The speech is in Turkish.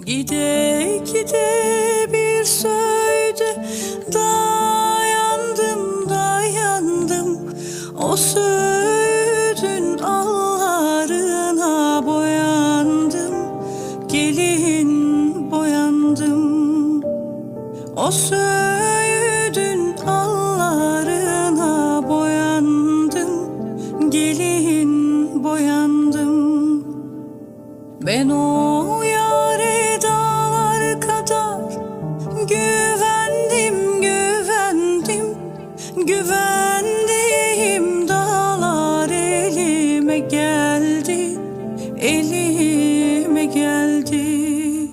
Gide gide bir söğüde dayandım, dayandım. O söğüdün allarına boyandım, gelin boyandım. O söğüdün allarına boyandım, gelin boyandım. Ben o yâre dağlar kadar güvendim, güvendim. Güvendiğim dağlar elime geldi, elime geldi.